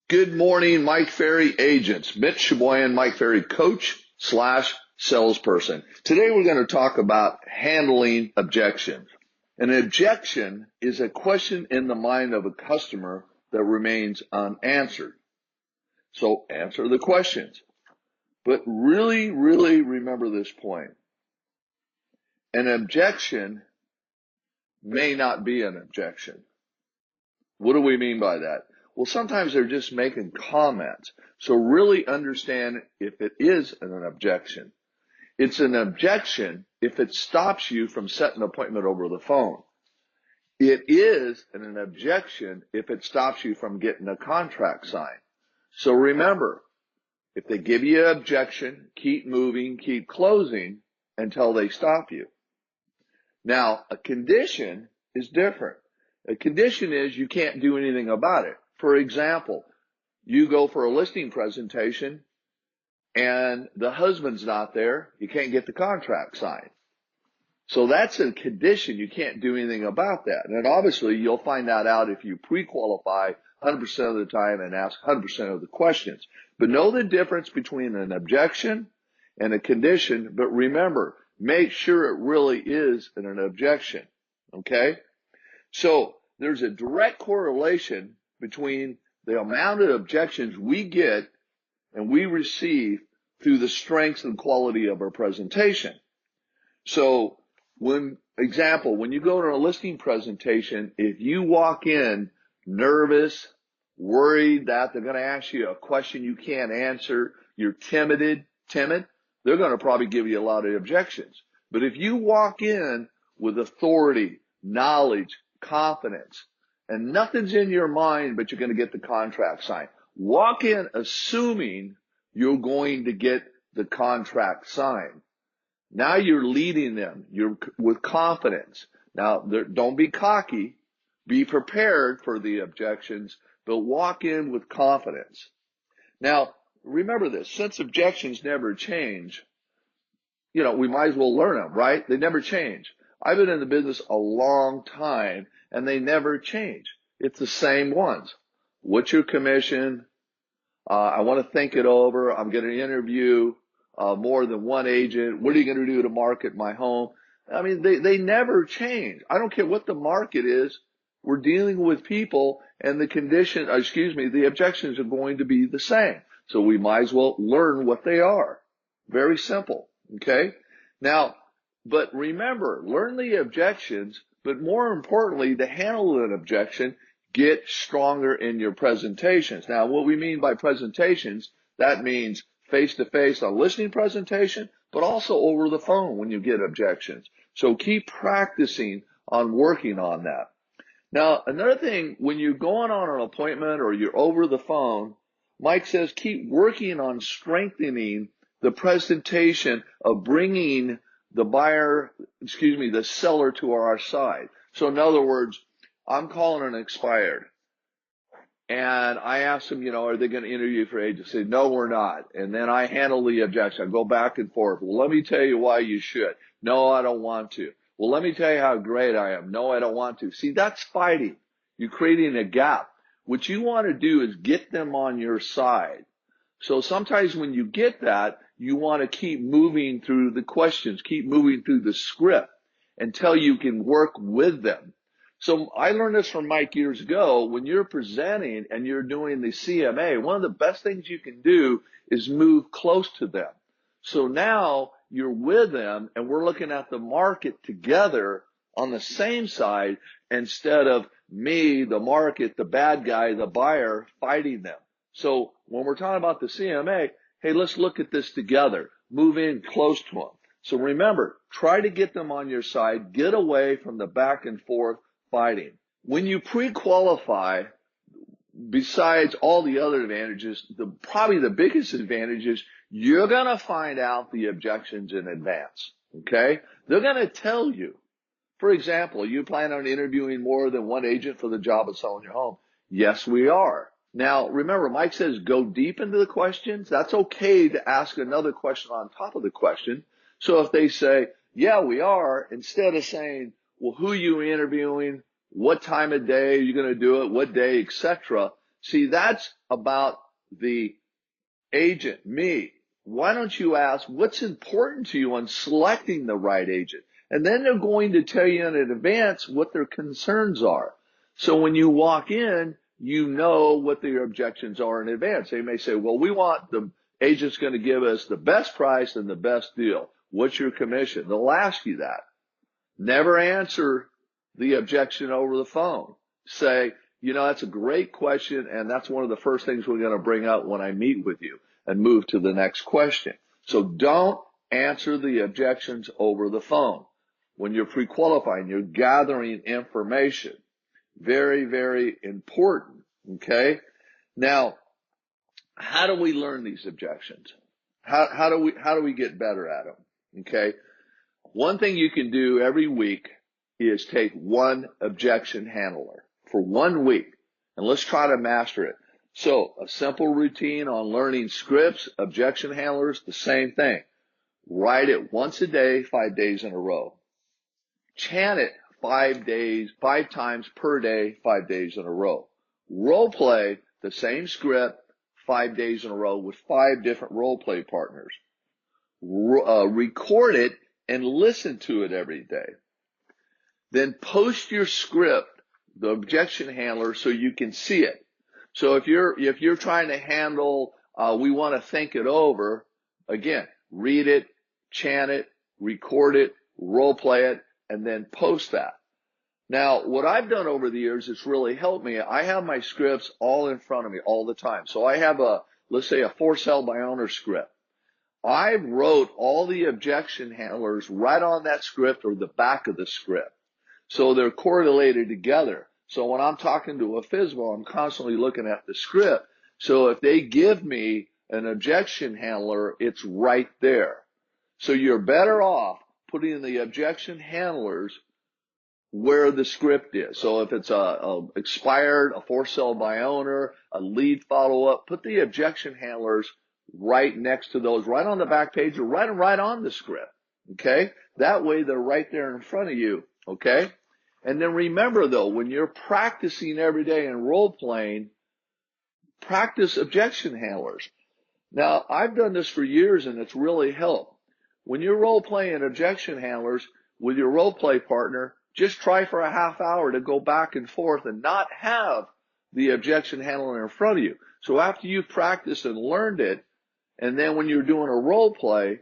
Good morning, Mike Ferry agents. Mitch Shaboyan, Mike Ferry coach / salesperson. Today we're going to talk about handling objections. An objection is a question in the mind of a customer that remains unanswered. So answer the questions. But really remember this point. An objection may not be an objection. What do we mean by that? Well, sometimes they're just making comments. So really understand if it is an objection. It's an objection if it stops you from setting an appointment over the phone. It is an objection if it stops you from getting a contract signed. So remember, if they give you an objection, keep moving, keep closing until they stop you. Now, a condition is different. A condition is you can't do anything about it. For example, you go for a listing presentation and the husband's not there, you can't get the contract signed. So that's a condition. You can't do anything about that. And obviously you'll find that out if you pre-qualify 100% of the time and ask 100% of the questions. But know the difference between an objection and a condition. But remember, make sure it really is an objection. Okay? So there's a direct correlation between the amount of objections we get and we receive through the strength and quality of our presentation. So when you go to a listing presentation, if you walk in nervous, worried that they're going to ask you a question you can't answer, you're timid, they're going to probably give you a lot of objections. But if you walk in with authority, knowledge, confidence, and nothing's in your mind but you're going to get the contract signed. Walk in assuming you're going to get the contract signed. Now you're leading them. You're with confidence. Now, don't be cocky. Be prepared for the objections, but walk in with confidence. Now, remember this. Since objections never change, we might as well learn them, right? They never change. I've been in the business a long time, and they never change. It's the same ones. What's your commission? I want to think it over. I'm going to interview more than one agent. What are you going to do to market my home? I mean, they never change. I don't care what the market is. We're dealing with people, and the objections are going to be the same. So we might as well learn what they are. Very simple. Okay? Now, but remember, learn the objections, but more importantly, to handle an objection, get stronger in your presentations. Now, what we mean by presentations, that means face-to-face on listening presentation, but also over the phone when you get objections. So keep practicing on working on that. Now, another thing, when you're going on an appointment or you're over the phone, Mike says keep working on strengthening the presentation of bringing the seller to our side. So in other words, I'm calling an expired. And I ask them, are they going to interview you for agents? They say, no, we're not. And then I handle the objection. I go back and forth. Well, let me tell you why you should. No, I don't want to. Well, let me tell you how great I am. No, I don't want to. See, that's fighting. You're creating a gap. What you want to do is get them on your side. So sometimes when you get that, you want to keep moving through the questions, keep moving through the script until you can work with them. So I learned this from Mike years ago. When you're presenting and you're doing the CMA, one of the best things you can do is move close to them. So now you're with them and we're looking at the market together on the same side instead of me, the market, the bad guy, the buyer, fighting them. So when we're talking about the CMA, hey, let's look at this together. Move in close to them. So remember, try to get them on your side. Get away from the back and forth fighting. When you pre-qualify, besides all the other advantages, probably the biggest advantage is you're going to find out the objections in advance. Okay? They're going to tell you. For example, you plan on interviewing more than one agent for the job of selling your home? Yes, we are. Now, remember, Mike says go deep into the questions. That's okay to ask another question on top of the question. So if they say, yeah, we are, instead of saying, well, who are you interviewing? What time of day are you going to do it? What day, etc.? See, that's about the agent, me. Why don't you ask what's important to you on selecting the right agent? And then they're going to tell you in advance what their concerns are. So when you walk in, you know what their objections are in advance. They may say, well, we want the agent's going to give us the best price and the best deal. What's your commission? They'll ask you that. Never answer the objection over the phone. Say, that's a great question, and that's one of the first things we're going to bring up when I meet with you, and move to the next question. So don't answer the objections over the phone. When you're pre-qualifying, you're gathering information. Very, very important, okay? Now, how do we learn these objections? How do we get better at them, okay? One thing you can do every week is take one objection handler for 1 week, and let's try to master it. So a simple routine on learning scripts, objection handlers, the same thing. Write it once a day, 5 days in a row. Chant it 5 times per day, 5 days in a row. Role play the same script 5 days in a row with 5 different role play partners. Record it and listen to it every day. Then post your script, the objection handler, so you can see it. So if you're trying to handle, we want to think it over, again, read it, chant it, record it, role play it, and then post that. Now, what I've done over the years, it's really helped me. I have my scripts all in front of me all the time. So I have let's say a for sale by owner script. I wrote all the objection handlers right on that script or the back of the script. So they're correlated together. So when I'm talking to a FSBO, I'm constantly looking at the script. So if they give me an objection handler, it's right there. So you're better off putting the objection handlers where the script is. So if it's a expired, a for sale by owner, a lead follow-up, put the objection handlers right next to those, right on the back page or right on the script. Okay? That way they're right there in front of you. Okay? And then remember though, when you're practicing every day and role playing, practice objection handlers. Now, I've done this for years and it's really helped. When you're role playing objection handlers with your role play partner, just try for a half hour to go back and forth and not have the objection handler in front of you. So after you've practiced and learned it, and then when you're doing a role play,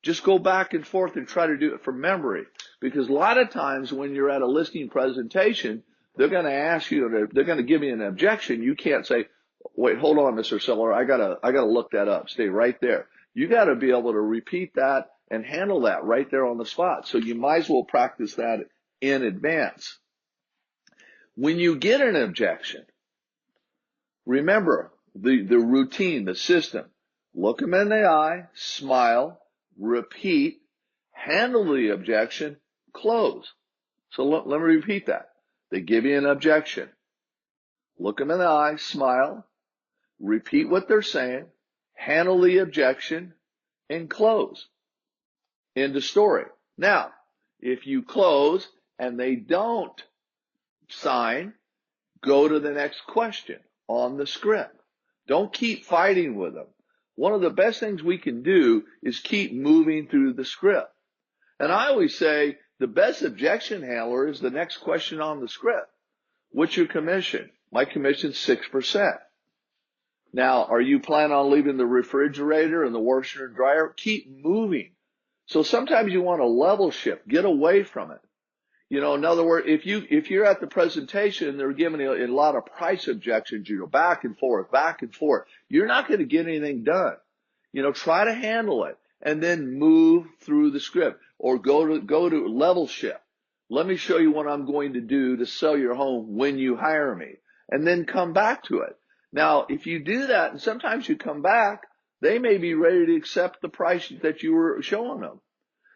just go back and forth and try to do it from memory. Because a lot of times when you're at a listing presentation, they're going to ask you, they're going to give you an objection. You can't say, wait, hold on, Mr. Seller, I gotta look that up. Stay right there. You got to be able to repeat that and handle that right there on the spot. So you might as well practice that in advance. When you get an objection, remember the routine, the system. Look them in the eye, smile, repeat, handle the objection, close. So let me repeat that. They give you an objection. Look them in the eye, smile, repeat what they're saying, handle the objection, and close. End of story. Now, if you close and they don't sign, go to the next question on the script. Don't keep fighting with them. One of the best things we can do is keep moving through the script. And I always say the best objection handler is the next question on the script. What's your commission? My commission's 6%. Now, are you planning on leaving the refrigerator and the washer and dryer? Keep moving. So sometimes you want to level shift, get away from it. In other words, if you're at the presentation and they're giving you a lot of price objections, you go back and forth, you're not going to get anything done. Try to handle it and then move through the script or go to level shift. Let me show you what I'm going to do to sell your home when you hire me, and then come back to it. Now, if you do that, and sometimes you come back, they may be ready to accept the price that you were showing them.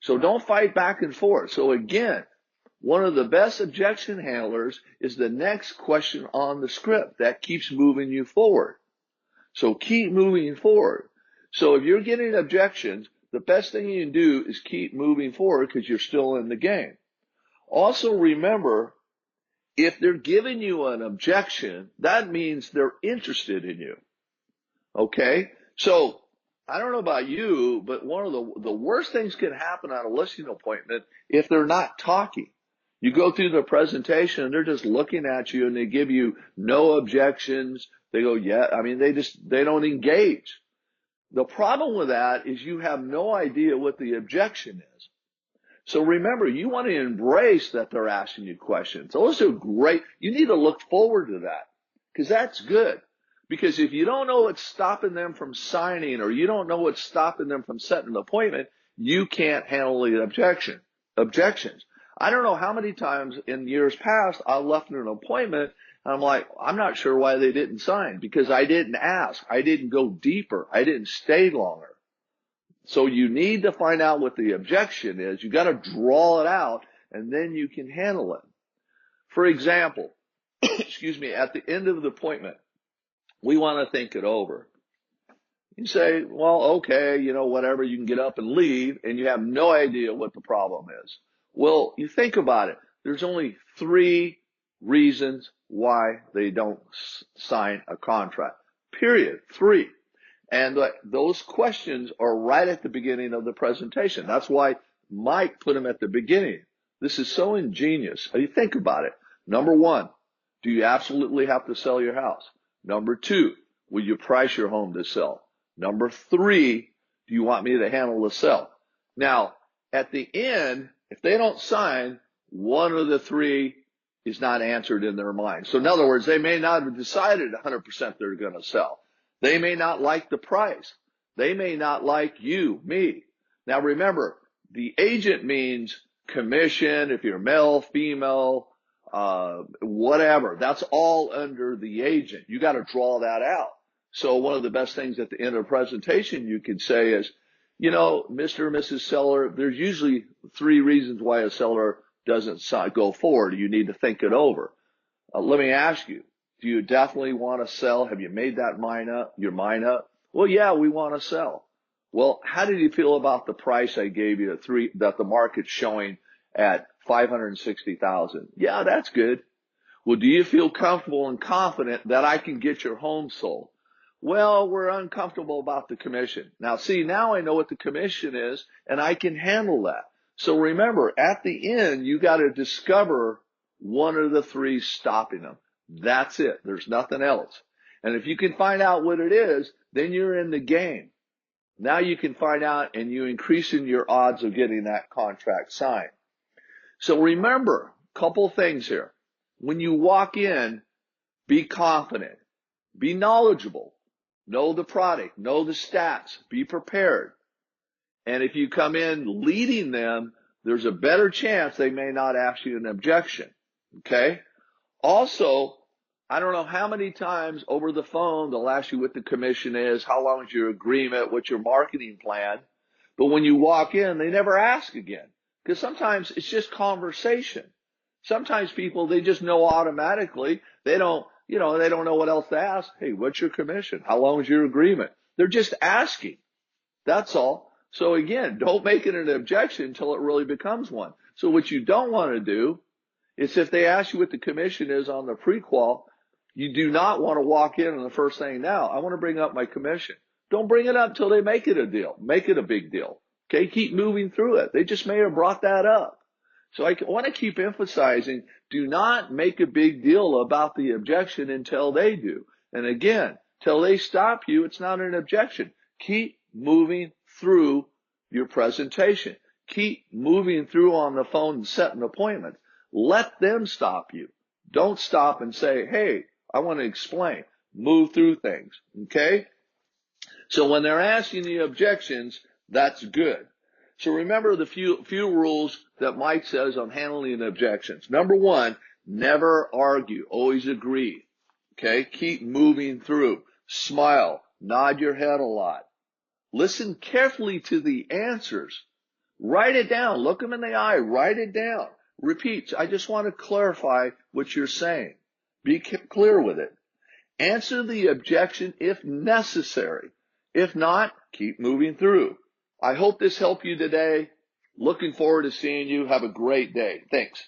So don't fight back and forth. So again, one of the best objection handlers is the next question on the script. That keeps moving you forward. So keep moving forward. So if you're getting objections, the best thing you can do is keep moving forward because you're still in the game. Also remember, If they're giving you an objection, that means they're interested in you. Okay? So I don't know about you, but one of the worst things can happen on a listing appointment if they're not talking. You go through the presentation and they're just looking at you and they give you no objections. They go, yeah, I mean, they don't engage. The problem with that is you have no idea what the objection is. So remember, you want to embrace that they're asking you questions. Those are great. You need to look forward to that because that's good. Because if you don't know what's stopping them from signing or you don't know what's stopping them from setting an appointment, you can't handle the objections. I don't know how many times in years past I left an appointment and I'm like, I'm not sure why they didn't sign because I didn't ask. I didn't go deeper. I didn't stay longer. So you need to find out what the objection is. You got to draw it out and then you can handle it. For example, excuse me, at the end of the appointment, we want to think it over. You say, well, okay, you know, whatever, you can get up and leave, and you have no idea what the problem is. Well, you think about it. There's only 3 reasons why they don't sign a contract. Period. 3. And those questions are right at the beginning of the presentation. That's why Mike put them at the beginning. This is so ingenious. You think about it. Number 1, do you absolutely have to sell your house? Number 2, will you price your home to sell? Number 3, do you want me to handle the sale? Now, at the end, if they don't sign, one of the 3 is not answered in their mind. So in other words, they may not have decided 100% they're going to sell. They may not like the price. They may not like you, me. Now remember, the agent means commission, if you're male, female, whatever. That's all under the agent. You got to draw that out. So one of the best things at the end of the presentation you can say is, you know, Mr. or Mrs. Seller, there's usually 3 reasons why a seller doesn't go forward. You need to think it over. Let me ask you, do you definitely want to sell? Have you made that your mind up? Well, yeah, we want to sell. Well, how did you feel about the price I gave you that the market's showing at $560,000? Yeah, that's good. Well, do you feel comfortable and confident that I can get your home sold? Well, we're uncomfortable about the commission. Now, see, now I know what the commission is, and I can handle that. So remember, at the end, you got to discover one of the 3 stopping them. That's it. There's nothing else. And if you can find out what it is, then you're in the game. Now you can find out and you increasing your odds of getting that contract signed. So remember, a couple things here. When you walk in, be confident, be knowledgeable, know the product, know the stats, be prepared. And if you come in leading them, there's a better chance they may not ask you an objection. Okay? Also, I don't know how many times over the phone they'll ask you what the commission is, how long is your agreement, what's your marketing plan. But when you walk in, they never ask again. Because sometimes it's just conversation. Sometimes people, they just know automatically. They don't know what else to ask. Hey, what's your commission? How long is your agreement? They're just asking. That's all. So again, don't make it an objection until it really becomes one. So what you don't want to do is if they ask you what the commission is on the pre-qual, you do not want to walk in and the first thing, now, I want to bring up my commission. Don't bring it up until they make it a deal. Make it a big deal. Okay, keep moving through it. They just may have brought that up. So I want to keep emphasizing, do not make a big deal about the objection until they do. And again, till they stop you, it's not an objection. Keep moving through your presentation. Keep moving through on the phone and setting appointments. Let them stop you. Don't stop and say, hey, I want to explain. Move through things, okay? So when they're asking the objections, that's good. So remember the few rules that Mike says on handling objections. Number 1, never argue. Always agree, okay? Keep moving through. Smile. Nod your head a lot. Listen carefully to the answers. Write it down. Look them in the eye. Write it down. Repeat. I just want to clarify what you're saying. Be clear with it. Answer the objection if necessary. If not, keep moving through. I hope this helped you today. Looking forward to seeing you. Have a great day. Thanks.